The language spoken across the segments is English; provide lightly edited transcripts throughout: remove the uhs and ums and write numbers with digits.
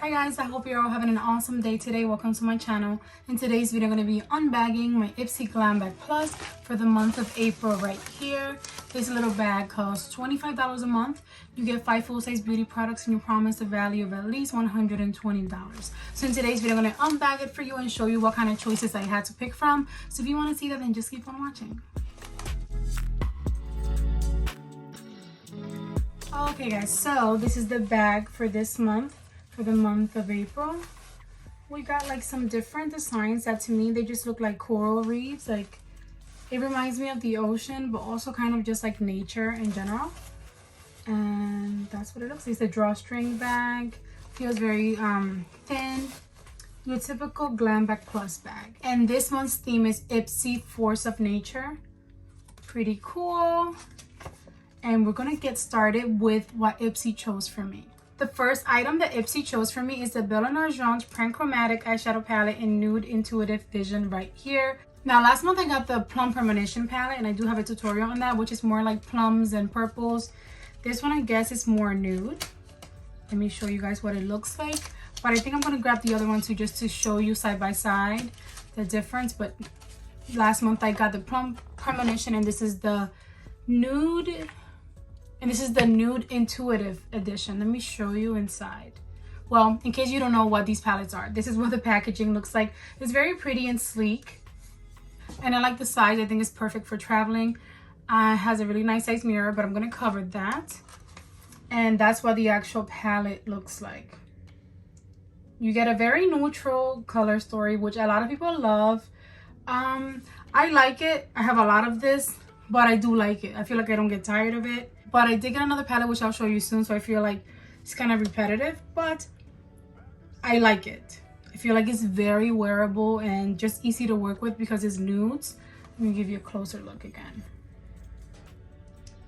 Hi guys, I hope you're all having an awesome day today. Welcome to my channel. In today's video, I'm going to be unbagging my Ipsy Glam Bag Plus for the month of April right here. This little bag costs $25 a month. You get 5 full-size beauty products and you promise a value of at least $120. So in today's video, I'm going to unbag it for you and show you what kind of choices I had to pick from. So if you want to see that, then just keep on watching. Okay guys, so this is the bag for this month. For the month of April, we got like some different designs that to me they just look like coral reefs. Like it reminds me of the ocean, but also kind of just like nature in general. And that's what it looks like. It's a drawstring bag. Feels very thin. Your typical Glam Bag Plus bag. And this month's theme is Ipsy Force of Nature. Pretty cool. And we're gonna get started with what Ipsy chose for me. The first item that Ipsy chose for me is the Billionaire Jeans Chromatic Eyeshadow Palette in Nude Intuitive Vision right here. Now, last month I got the Plum Premonition palette, and I do have a tutorial on that, which is more like plums and purples. This one, I guess, is more nude. Let me show you guys what it looks like. But I think I'm going to grab the other one too, just to show you side by side the difference. But last month I got the Plum Premonition, and this is the nude. And this is the Nude Intuitive Edition. Let me show you inside. Well, in case you don't know what these palettes are, this is what the packaging looks like. It's very pretty and sleek. And I like the size. I think it's perfect for traveling. It has a really nice size mirror, but I'm going to cover that. And that's what the actual palette looks like. You get a very neutral color story, which a lot of people love. I like it. I have a lot of this, but I do like it. I feel like I don't get tired of it. But I did get another palette, which I'll show you soon. So I feel like it's kind of repetitive, but I like it. I feel like it's very wearable and just easy to work with because it's nudes. Let me give you a closer look again.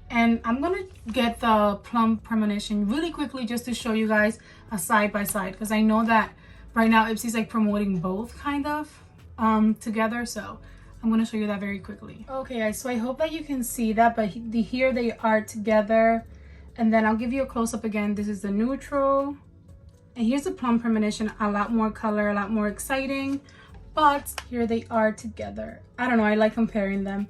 And I'm going to get the Plum Premonition really quickly just to show you guys a side by side. Because I know that right now Ipsy's like promoting both kind of together. So I'm going to show you that very quickly. Okay guys, so I hope that you can see that, but here they are together. And then I'll give you a close-up again. This is the neutral. And here's the Plum Premonition. A lot more color, a lot more exciting. But here they are together. I don't know, I like comparing them.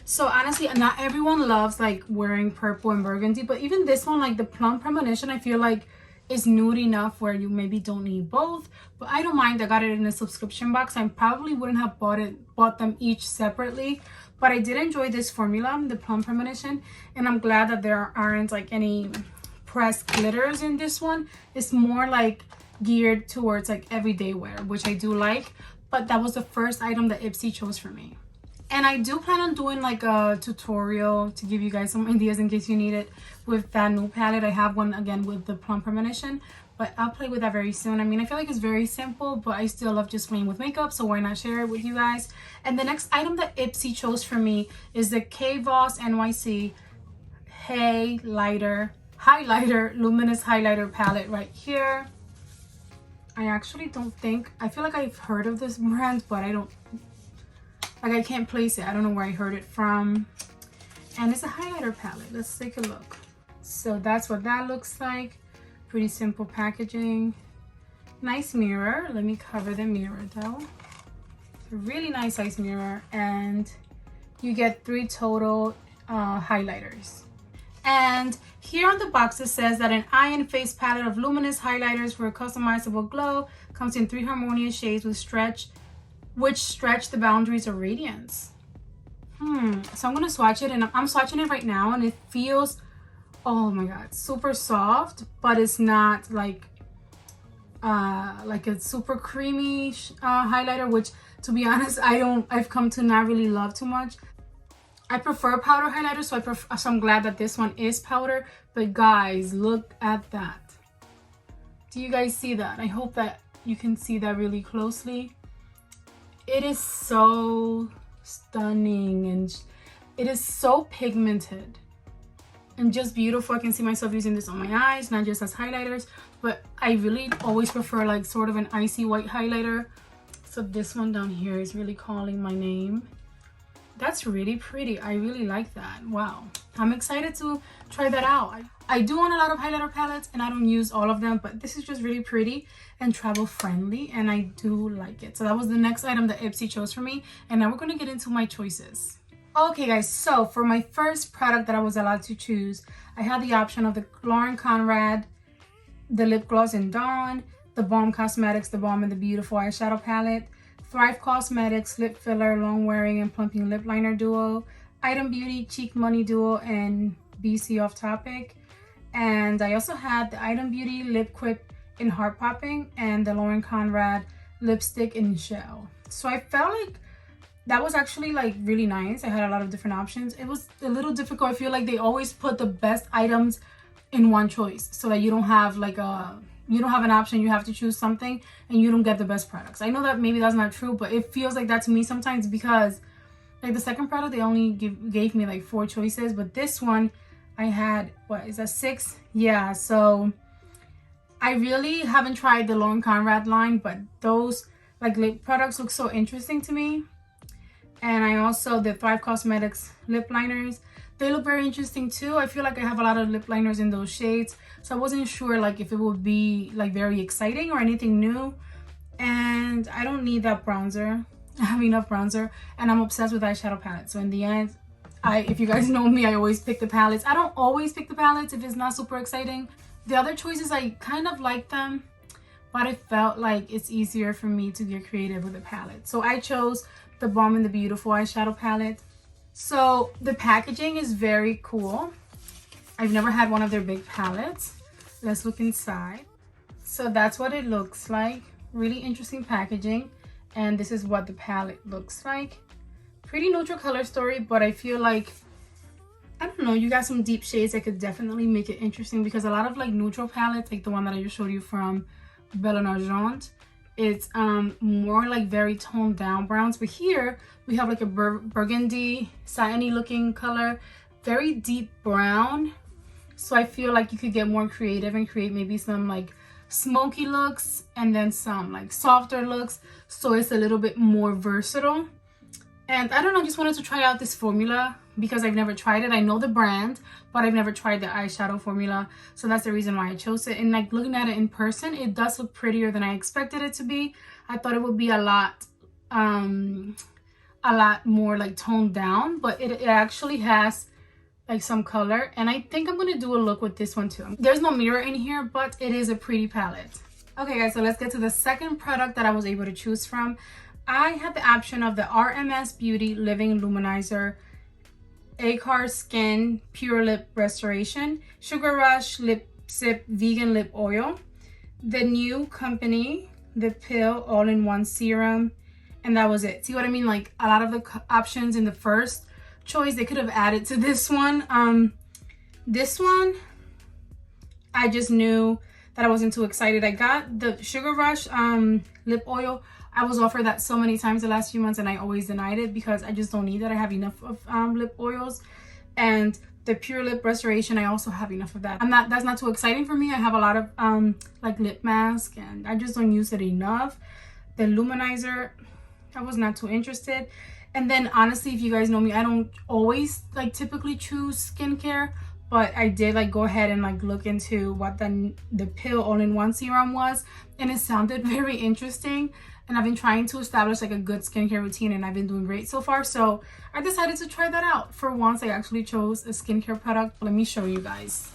So honestly, not everyone loves like wearing purple and burgundy. But even this one, like the Plum Premonition, I feel like is nude enough where you maybe don't need both, but I don't mind. I got it in a subscription box. I probably wouldn't have bought them each separately, but I did enjoy this formula, the Plum Premonition, and I'm glad that there aren't like any pressed glitters in this one. It's more like geared towards like everyday wear, which I do like. But that was the first item that Ipsy chose for me. And I do plan on doing like a tutorial to give you guys some ideas in case you need it with that new palette. I have one again with the Plum Premonition, but I'll play with that very soon. I mean, I feel like it's very simple, but I still love just playing with makeup, so why not share it with you guys? And the next item that Ipsy chose for me is the K-Voss NYC Highlighter Luminous Highlighter Palette right here. I actually don't think, I feel like I've heard of this brand, but I can't place it. I don't know where I heard it from. And it's a highlighter palette. Let's take a look. So that's what that looks like. Pretty simple packaging. Nice mirror. Let me cover the mirror though. It's a really nice size mirror. And you get 3 total highlighters. And here on the box it says that an eye and face palette of luminous highlighters for a customizable glow. Comes in 3 harmonious shades which stretch the boundaries of radiance. So I'm gonna swatch it, and I'm swatching it right now, and it feels, oh my god, super soft, but it's not like a super creamy highlighter, which to be honest I've come to not really love too much. I prefer powder highlighters, so I'm glad that this one is powder. But guys, look at that. Do you guys see that? I hope that you can see that really closely. It is so stunning, and it is so pigmented and just beautiful. I can see myself using this on my eyes, not just as highlighters, but I really always prefer like sort of an icy white highlighter. So this one down here is really calling my name. That's really pretty. I really like that. Wow. I'm excited to try that out. I do own a lot of highlighter palettes and I don't use all of them, but this is just really pretty and travel friendly and I do like it. So that was the next item that Ipsy chose for me. And now we're going to get into my choices. Okay guys, so for my first product that I was allowed to choose, I had the option of the Lauren Conrad, the lip gloss in Dawn, the Balm Cosmetics, the Balm and the Beautiful eyeshadow palette, Thrive Cosmetics lip filler, long wearing and plumping lip liner duo, Item Beauty cheek money duo, and BC Off Topic. And I also had the Item Beauty lip quip in heart popping and the Lauren Conrad lipstick in shell. So I felt like that was actually like really nice. I had a lot of different options. It was a little difficult. I feel like they always put the best items in one choice so that you don't have like you don't have an option, you have to choose something and you don't get the best products. I know that maybe that's not true, but it feels like that to me sometimes because like the second product, they only gave me like 4 choices, but this one I had, what is that, 6? Yeah, so I really haven't tried the Lauren Conrad line, but those like lip products look so interesting to me. And I also, the Thrive Cosmetics lip liners, they look very interesting too. I feel like I have a lot of lip liners in those shades, so I wasn't sure like if it would be like very exciting or anything new. And I don't need that bronzer. I have enough bronzer and I'm obsessed with eyeshadow palettes. So in the end, if you guys know me, I always pick the palettes. I don't always pick the palettes if it's not super exciting. The other choices, I kind of like them, but I felt like it's easier for me to get creative with a palette. So I chose the Balm and the Beautiful eyeshadow palette. So the packaging is very cool. I've never had one of their big palettes. Let's look inside. So that's what it looks like. Really interesting packaging. And this is what the palette looks like. Pretty neutral color story, but I feel like, I don't know, you got some deep shades that could definitely make it interesting, because a lot of like neutral palettes, like the one that I just showed you from Billionaire Jeans, it's more like very toned down browns, but here we have like a burgundy satiny looking color, very deep brown. So I feel like you could get more creative and create maybe some like smoky looks and then some like softer looks, so it's a little bit more versatile. And I don't know, just wanted to try out this formula because I've never tried it. I know the brand, but I've never tried the eyeshadow formula, so that's the reason why I chose it. And like looking at it in person, it does look prettier than I expected it to be. I thought it would be a lot more like toned down, but it actually has like some color, and I think I'm gonna do a look with this one too. There's no mirror in here, but it is a pretty palette. Okay guys, so let's get to the second product that I was able to choose from. I had the option of the RMS Beauty Living Luminizer Acar Skin Pure Lip Restoration Sugar Rush Lip Sip Vegan Lip Oil, the new company, the Pill All-in-One Serum, and that was it. See what I mean? Like a lot of the options in the first choice they could have added to this one. This one, I just knew that I wasn't too excited. I got the Sugar Rush lip oil. I was offered that so many times the last few months and I always denied it because I just don't need that. I have enough of lip oils. And the Pure Lip Restoration, I also have enough of that. That's not too exciting for me. I have a lot of like lip mask and I just don't use it enough. The Luminizer, I was not too interested. And then honestly, if you guys know me, I don't always like typically choose skincare, but I did like go ahead and like look into what the Pill All-in-One Serum was, and it sounded very interesting. And I've been trying to establish like a good skincare routine and I've been doing great so far. So I decided to try that out. For once, I actually chose a skincare product. Let me show you guys.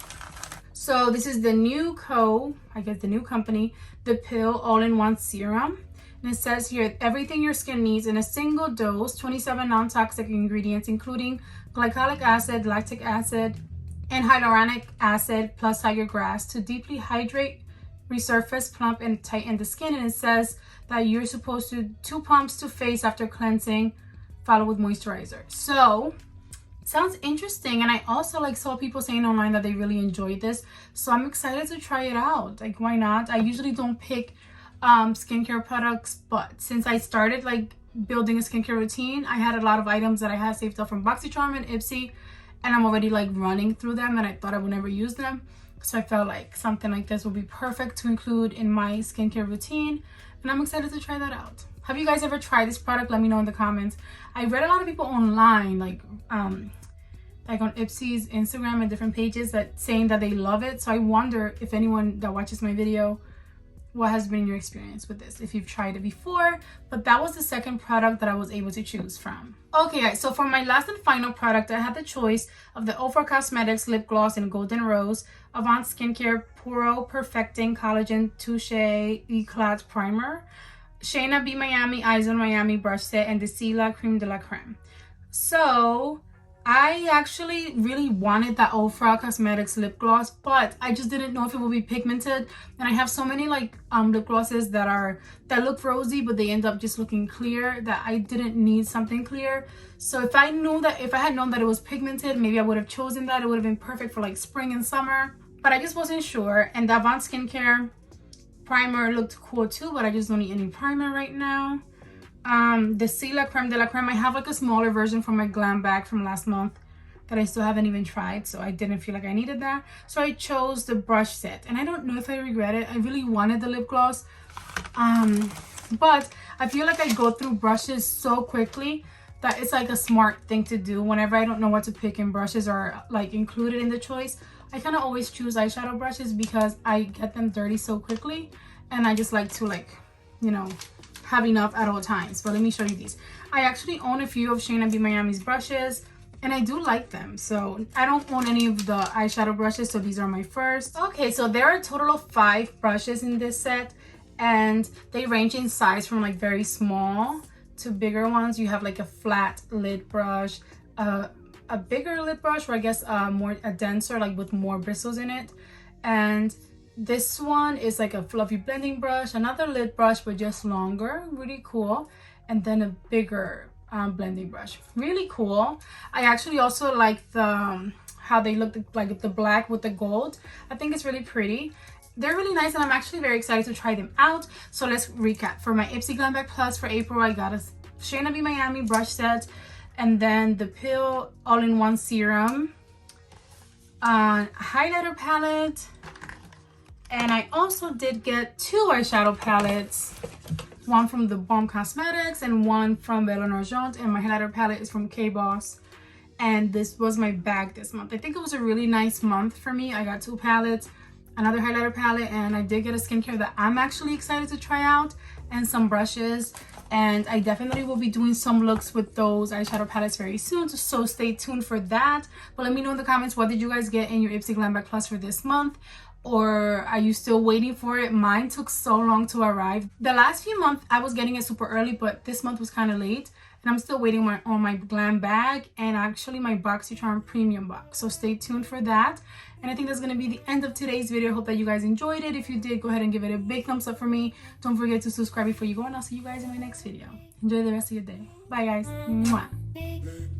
So this is the new the new company, the Pill All-in-One Serum. And it says here, everything your skin needs in a single dose, 27 non-toxic ingredients, including glycolic acid, lactic acid, and hyaluronic acid, plus tiger grass to deeply hydrate, resurface, plump, and tighten the skin. And it says that you're supposed to 2 pumps to face after cleansing, followed with moisturizer. So it sounds interesting. And I also like saw people saying online that they really enjoyed this. So I'm excited to try it out. Like, why not? I usually don't pick skincare products, but since I started like building a skincare routine, I had a lot of items that I had saved up from BoxyCharm and Ipsy, and I'm already like running through them and I thought I would never use them. So I felt like something like this would be perfect to include in my skincare routine, and I'm excited to try that out. Have you guys ever tried this product? Let me know in the comments. I read a lot of people online, like on Ipsy's Instagram and different pages, that saying that they love it. So I wonder if anyone that watches my video, what has been your experience with this, if you've tried it before. But that was the second product that I was able to choose from. Okay guys, so for my last and final product, I had the choice of the Ofra Cosmetics Lip Gloss in Golden Rose, Avant Skincare Puro Perfecting Collagen Touche Eclat Primer, Shayna B Miami Eyes on Miami Brush Set, and the Sela Creme de la Creme. So I actually really wanted that Ofra Cosmetics lip gloss, but I just didn't know if it would be pigmented. And I have so many like lip glosses that look rosy, but they end up just looking clear, that I didn't need something clear. So if I had known that it was pigmented, maybe I would have chosen that. It would have been perfect for like spring and summer, but I just wasn't sure. And the Avant Skincare primer looked cool too, but I just don't need any primer right now. The Sela Creme de la Creme, I have like a smaller version from my glam bag from last month that I still haven't even tried, so I didn't feel like I needed that. So I chose the brush set, and I don't know if I regret it. I really wanted the lip gloss, but I feel like I go through brushes so quickly that it's like a smart thing to do. Whenever I don't know what to pick and brushes are like included in the choice, I kind of always choose eyeshadow brushes because I get them dirty so quickly, and I just like to, like, you know, have enough at all times. But let me show you these. I actually own a few of Shayna B Miami's brushes, and I do like them. So I don't own any of the eyeshadow brushes, so these are my first. Okay, so there are a total of 5 brushes in this set, and they range in size from like very small to bigger ones. You have like a flat lid brush, a bigger lid brush, or I guess a denser, like with more bristles in it, and this one is like a fluffy blending brush, another lid brush but just longer, really cool, and then a bigger blending brush, really cool. I actually also like the how they look, like the black with the gold. I think it's really pretty. They're really nice, and I'm actually very excited to try them out. So let's recap. For my Ipsy Glam Bag Plus for April, I got a Shayna B Miami brush set, and then the Pill all-in-one serum, highlighter palette, and I also did get 2 eyeshadow palettes, one from the Balm Cosmetics and one from Billionaire Jeans, and my highlighter palette is from K-Boss. And this was my bag this month. I think it was a really nice month for me. I got 2 palettes, another highlighter palette, and I did get a skincare that I'm actually excited to try out, and some brushes. And I definitely will be doing some looks with those eyeshadow palettes very soon, so stay tuned for that. But let me know in the comments, what did you guys get in your Ipsy Glam Bag Plus for this month? Or are you still waiting for it? Mine took so long to arrive. The last few months I was getting it super early, but this month was kind of late, and I'm still waiting on my glam bag and actually my BoxyCharm premium box. So stay tuned for that. And I think that's going to be the end of today's video. I hope that you guys enjoyed it. If you did, go ahead and give it a big thumbs up for me. Don't forget to subscribe before you go, and I'll see you guys in my next video. Enjoy the rest of your day. Bye guys. Mwah.